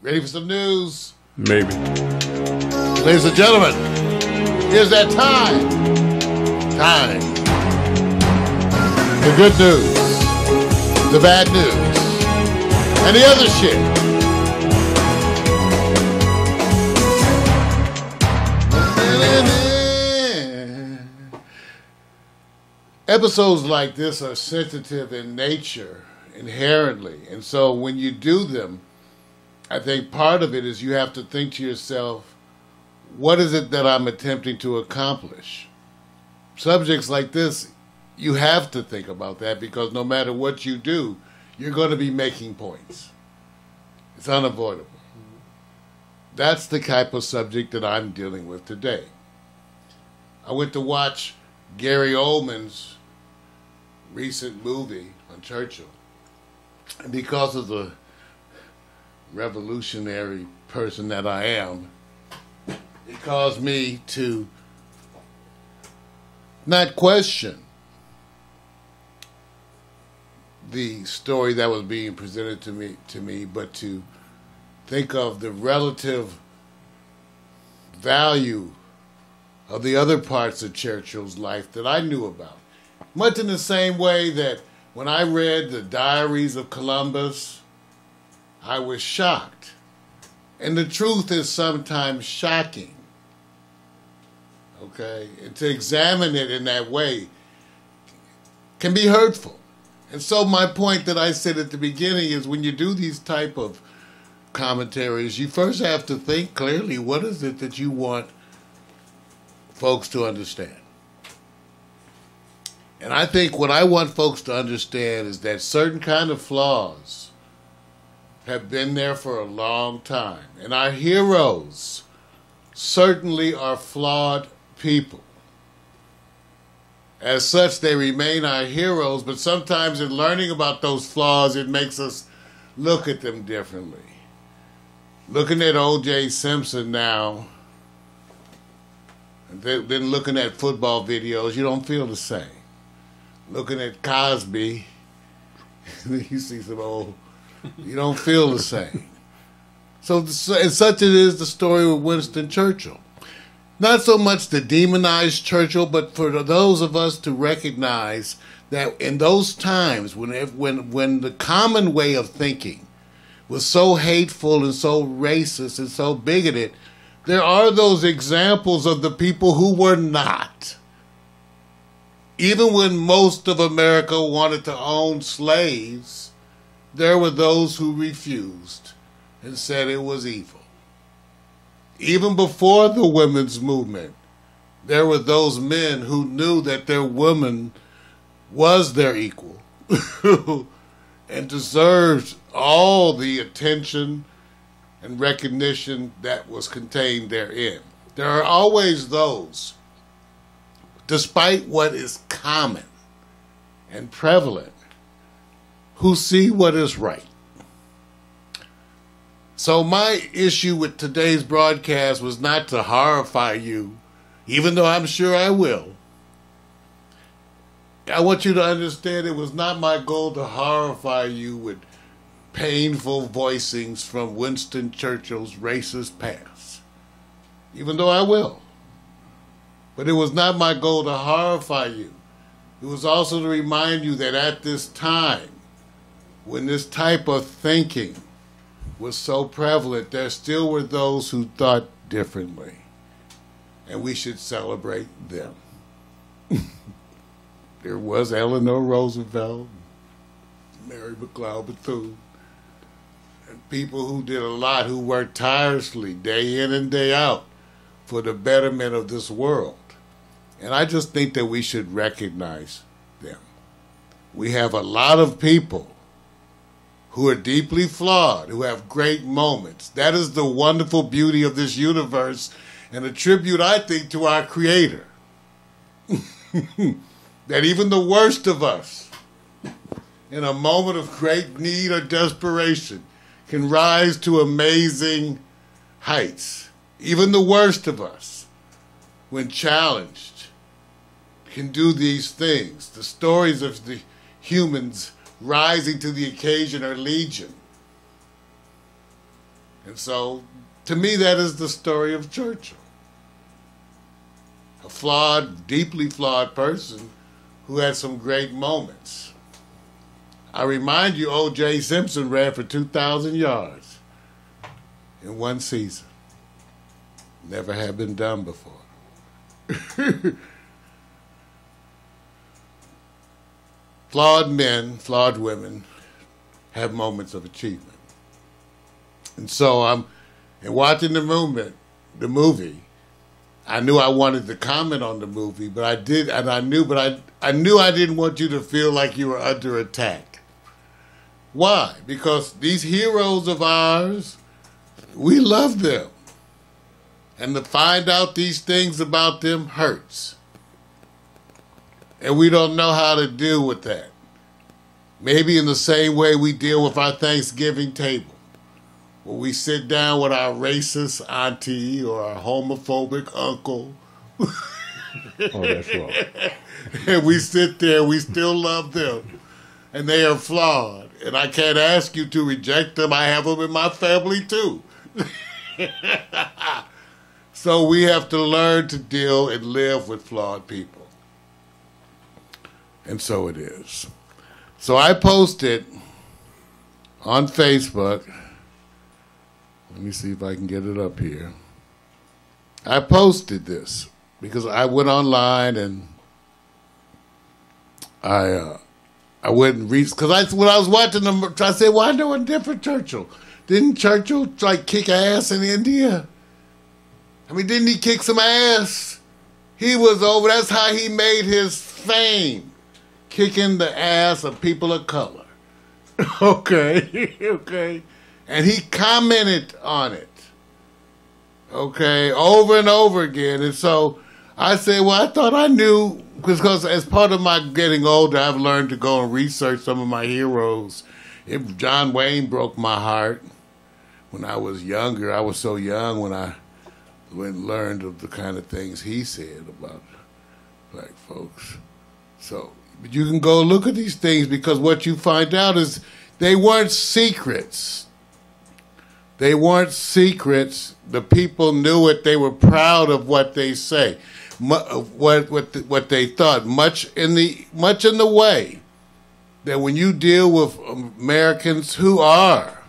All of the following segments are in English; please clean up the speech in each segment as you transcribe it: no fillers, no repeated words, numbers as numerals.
Ready for some news? Maybe. Ladies and gentlemen, here's that time. Time. The good news, the bad news, and the other shit. Episodes like this are sensitive in nature, inherently. And so when you do them, I think part of it is you have to think to yourself, what is it that I'm attempting to accomplish? Subjects like this, you have to think about that because no matter what you do, you're going to be making points. It's unavoidable. That's the type of subject that I'm dealing with today. I went to watch Gary Oldman's recent movie on Churchill. And because of the revolutionary person that I am, it caused me to not question the story that was being presented to me, but to think of the relative value of the other parts of Churchill's life that I knew about. Much in the same way that when I read the Diaries of Columbus, I was shocked. And the truth is sometimes shocking. Okay? And to examine it in that way can be hurtful. And so my point that I said at the beginning is when you do these type of commentaries, you first have to think clearly, what is it that you want folks to understand? And I think what I want folks to understand is that certain kind of flaws have been there for a long time. And our heroes certainly are flawed people. As such, they remain our heroes, but sometimes in learning about those flaws, it makes us look at them differently. Looking at O.J. Simpson now, and then looking at football videos, you don't feel the same. Looking at Cosby, you see some old, you don't feel the same. So, and such it is the story with Winston Churchill. Not so much to demonize Churchill, but for those of us to recognize that in those times when the common way of thinking was so hateful and so racist and so bigoted, there are those examples of the people who were not. Even when most of America wanted to own slaves, there were those who refused and said it was evil. Even before the women's movement, there were those men who knew that their woman was their equal and deserved all the attention and recognition that was contained therein. There are always those, despite what is common and prevalent, who see what is right. So my issue with today's broadcast was not to horrify you, even though I'm sure I will. I want you to understand it was not my goal to horrify you with painful voicings from Winston Churchill's racist past, even though I will. But it was not my goal to horrify you. It was also to remind you that at this time, when this type of thinking was so prevalent, there still were those who thought differently. And we should celebrate them. There was Eleanor Roosevelt, Mary McLeod Bethune, and people who did a lot, who worked tirelessly day in and day out for the betterment of this world. And I just think that we should recognize them. We have a lot of people who are deeply flawed, who have great moments. That is the wonderful beauty of this universe and a tribute, I think, to our Creator. That even the worst of us, in a moment of great need or desperation, can rise to amazing heights. Even the worst of us, when challenged, can do these things. The stories of the humans rising to the occasion are legion. And so, to me, that is the story of Churchill. A flawed, deeply flawed person who had some great moments. I remind you, O.J. Simpson ran for 2,000 yards in one season. Never had been done before. Flawed men, flawed women have moments of achievement. And so in watching the movie, I knew I wanted to comment on the movie, but I did, and I knew I didn't want you to feel like you were under attack. Why? Because these heroes of ours, we love them. And to find out these things about them hurts. And we don't know how to deal with that. Maybe in the same way we deal with our Thanksgiving table. Where we sit down with our racist auntie or our homophobic uncle. Oh, that's wrong. And we sit there, we still love them. And they are flawed. And I can't ask you to reject them. I have them in my family too. So we have to learn to deal and live with flawed people. And so it is. So I posted on Facebook, let me see if I can get it up here. I posted this because I went online and I went and read, because when I was watching them, I said, why no one different Churchill? Didn't Churchill like kick ass in India? I mean, didn't he kick some ass? He was over, that's how he made his fame, kicking the ass of people of color. Okay, okay. And he commented on it, okay, over and over again. And so I said, well, I thought I knew, because as part of my getting older, I've learned to go and research some of my heroes. John Wayne broke my heart when I was younger. I was so young when I learned of the kind of things he said about black folks. So, but you can go look at these things, because what you find out is they weren't secrets. They weren't secrets. The people knew it. They were proud of what they say, what they thought. Much in the way that when you deal with Americans who are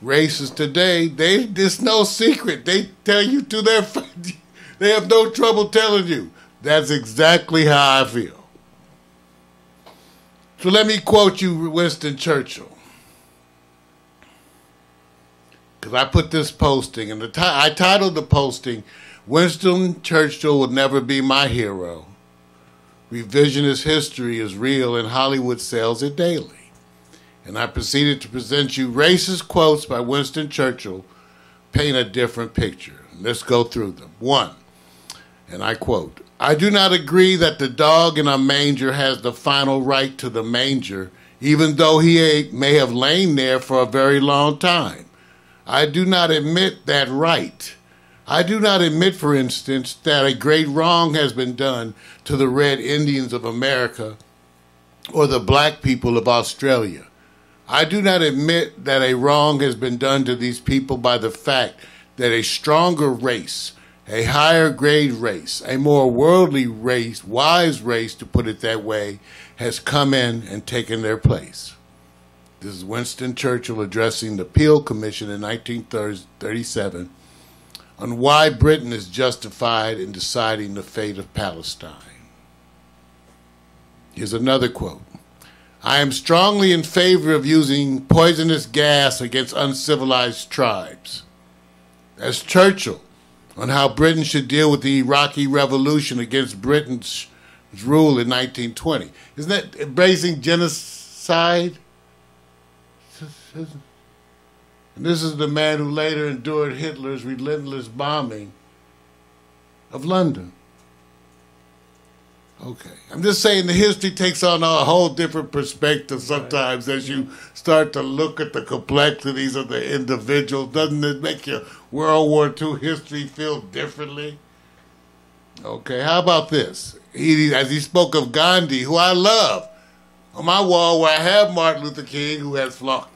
racist today, there's no secret. They tell you to their face. They have no trouble telling you. That's exactly how I feel. So let me quote you Winston Churchill. Because I put this posting, and I titled the posting, Winston Churchill Will Never Be My Hero. Revisionist history is real and Hollywood sells it daily. And I proceeded to present you racist quotes by Winston Churchill, paint a different picture. Let's go through them. 1, and I quote, I do not agree that the dog in a manger has the final right to the manger, even though he may have lain there for a very long time. I do not admit that right. I do not admit, for instance, that a great wrong has been done to the Red Indians of America or the black people of Australia. I do not admit that a wrong has been done to these people by the fact that a stronger race, a higher grade race, a more worldly race, wise race to put it that way, has come in and taken their place. This is Winston Churchill addressing the Peel Commission in 1937 on why Britain is justified in deciding the fate of Palestine. Here's another quote. I am strongly in favor of using poisonous gas against uncivilized tribes. That's Churchill on how Britain should deal with the Iraqi revolution against Britain's rule in 1920. Isn't that embracing genocide? And this is the man who later endured Hitler's relentless bombing of London. Okay. I'm just saying the history takes on a whole different perspective sometimes as you start to look at the complexities of the individual. Doesn't it make your World War II history feel differently? Okay, how about this? As he spoke of Gandhi, who I love, on my wall where I have Martin Luther King, who has flaws,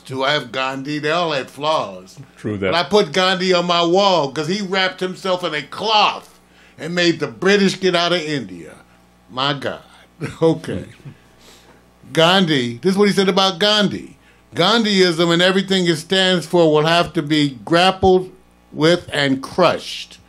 Do I have Gandhi? They all had flaws. True that. But I put Gandhi on my wall because he wrapped himself in a cloth and made the British get out of India. My God. Okay. Gandhi, this is what he said about Gandhi. Gandhiism and everything it stands for will have to be grappled with and crushed.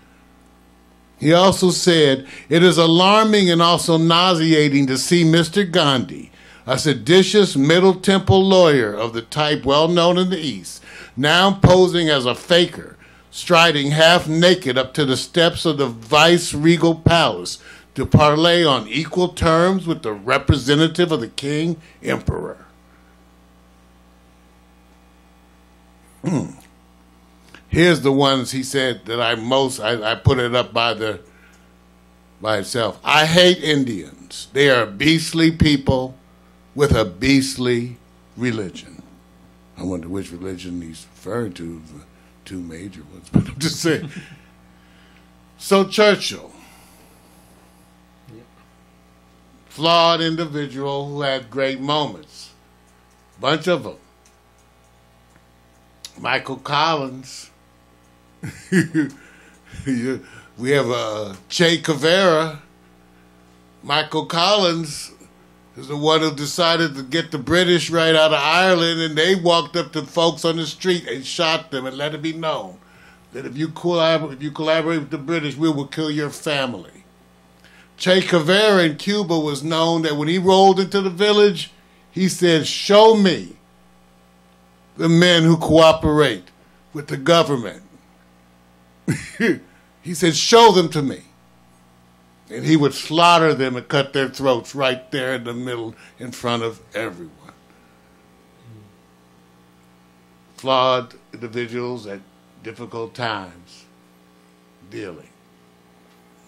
He also said, it is alarming and also nauseating to see Mr. Gandhi, a seditious Middle Temple lawyer of the type well known in the East, now posing as a faker, striding half naked up to the steps of the vice-regal palace to parley on equal terms with the representative of the king emperor. Here's the ones he said that I put it up by itself. I hate Indians. They are beastly people with a beastly religion. I wonder which religion he's referring to, the two major ones, but I'm just saying. So Churchill, flawed individual who had great moments, bunch of them. Michael Collins. We have Che Guevara. Michael Collins is the one who decided to get the British right out of Ireland, and they walked up to folks on the street and shot them and let it be known that if you collaborate with the British, we will kill your family. Che Guevara in Cuba was known that when he rolled into the village, he said, "Show me the men who cooperate with the government." He said, "Show them to me." And he would slaughter them and cut their throats right there in the middle in front of everyone. Flawed individuals at difficult times dealing.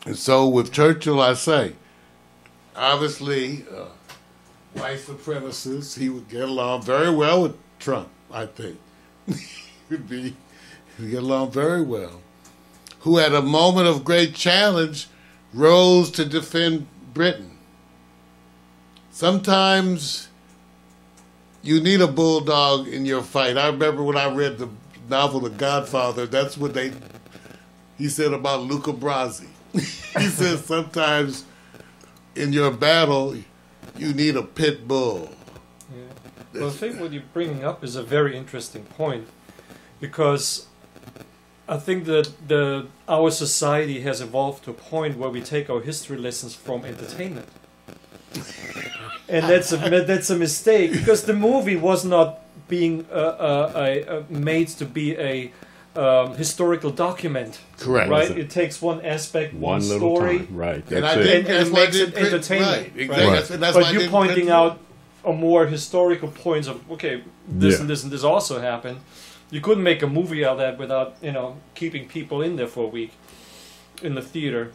And so with Churchill, I say, obviously, white supremacist, he would get along very well with Trump, I think. He'd get along very well. Who at a moment of great challenge rose to defend Britain. Sometimes you need a bulldog in your fight. I remember when I read the novel The Godfather, that's what he said about Luca Brasi. He said sometimes in your battle you need a pit bull. Yeah. Well, I think what you're bringing up is a very interesting point, because I think that our society has evolved to a point where we take our history lessons from entertainment, and that's a mistake, because the movie was not being made to be a historical document. Correct. Right. It takes one aspect, one story, time. Right. And That's I think and makes it entertainment. Right. Exactly. Right. That's But why you pointing out a more historical points of, okay, this and this and this also happened. You couldn't make a movie out of that without, keeping people in there for a week in the theater.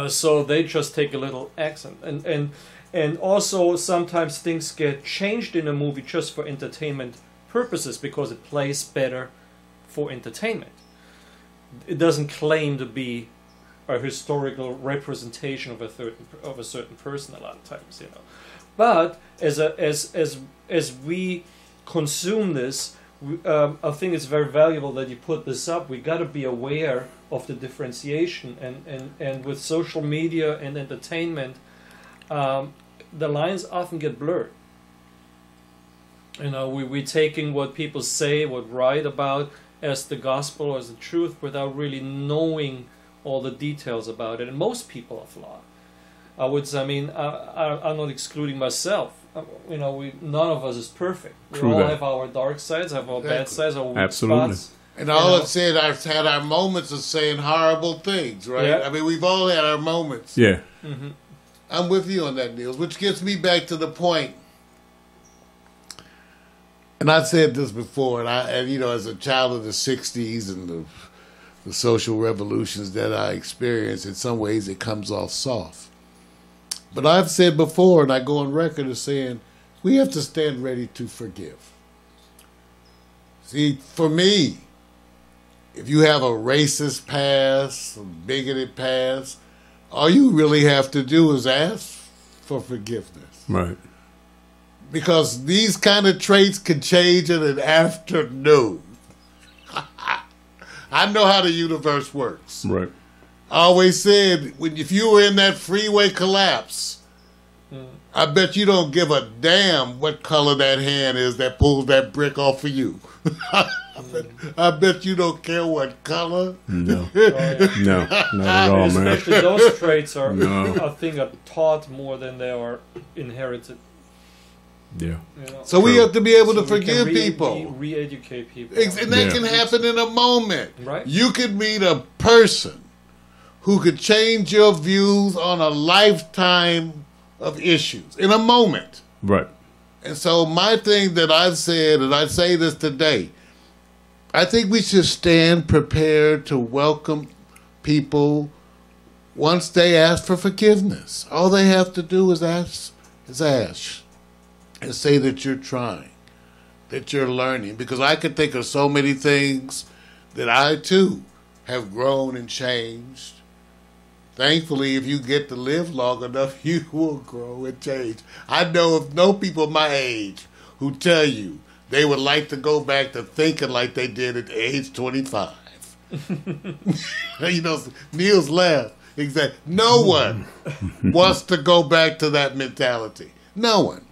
So they just take a little accent. And also sometimes things get changed in a movie just for entertainment purposes because it plays better for entertainment. It doesn't claim to be a historical representation of a certain person a lot of times, But as we consume this, I think it's very valuable that you put this up. We got to be aware of the differentiation, and with social media and entertainment, the lines often get blurred. We're taking what people say, what write about, as the gospel, as the truth, without really knowing all the details about it. And most people are flawed. I'm not excluding myself. None of us is perfect. We all have our dark sides, have our bad sides, our weak spots. And all I've said, I've had our moments of saying horrible things, right? Yeah. I mean, we've all had our moments. Yeah. Mm-hmm. I'm with you on that, Newz, which gets me back to the point. And I've said this before, and as a child of the 60s and the social revolutions that I experienced, in some ways it comes off soft. But I've said before, and I go on record as saying, we have to stand ready to forgive. See, for me, if you have a racist past, a bigoted past, all you really have to do is ask for forgiveness. Right. because these kind of traits can change in an afternoon. I know how the universe works. Right. I always said, if you were in that freeway collapse, I bet you don't give a damn what color that hand is that pulls that brick off of you. I bet you don't care what color. No. No, not at all, man. Especially those traits are, I think, are taught more than they are inherited. Yeah. You know? So we have to be able to So we forgive can people. Re-educate people. And that can happen in a moment. Right. You could meet a person who could change your views on a lifetime of issues in a moment. Right. And so my thing that I've said, and I say this today, I think we should stand prepared to welcome people once they ask for forgiveness. All they have to do is ask, and say that you're trying, that you're learning. Because I could think of so many things that I, too, have grown and changed. Thankfully, if you get to live long enough, you will grow and change. I know of no people my age who tell you they would like to go back to thinking like they did at age 25. You know, Newz laughed. Exactly. No one wants to go back to that mentality. No one.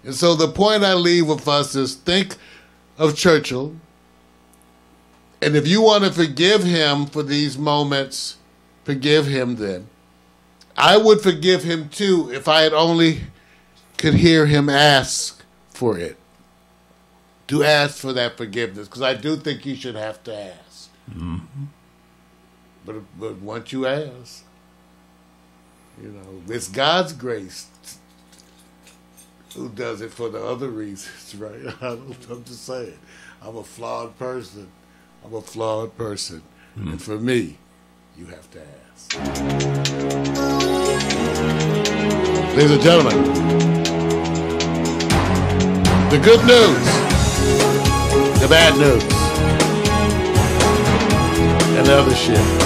And so the point I leave with us is think of Churchill. And if you want to forgive him for these moments, forgive him then. I would forgive him too if I had only could hear him ask for it. To ask for that forgiveness. Because I do think you should have to ask. Mm-hmm. But once you ask, you know, it's God's grace who does it for the other reasons, right? I'm just saying. I'm a flawed person. Mm-hmm. And for me, you have to ask. Ladies and gentlemen, the good news, the bad news, and the other shit.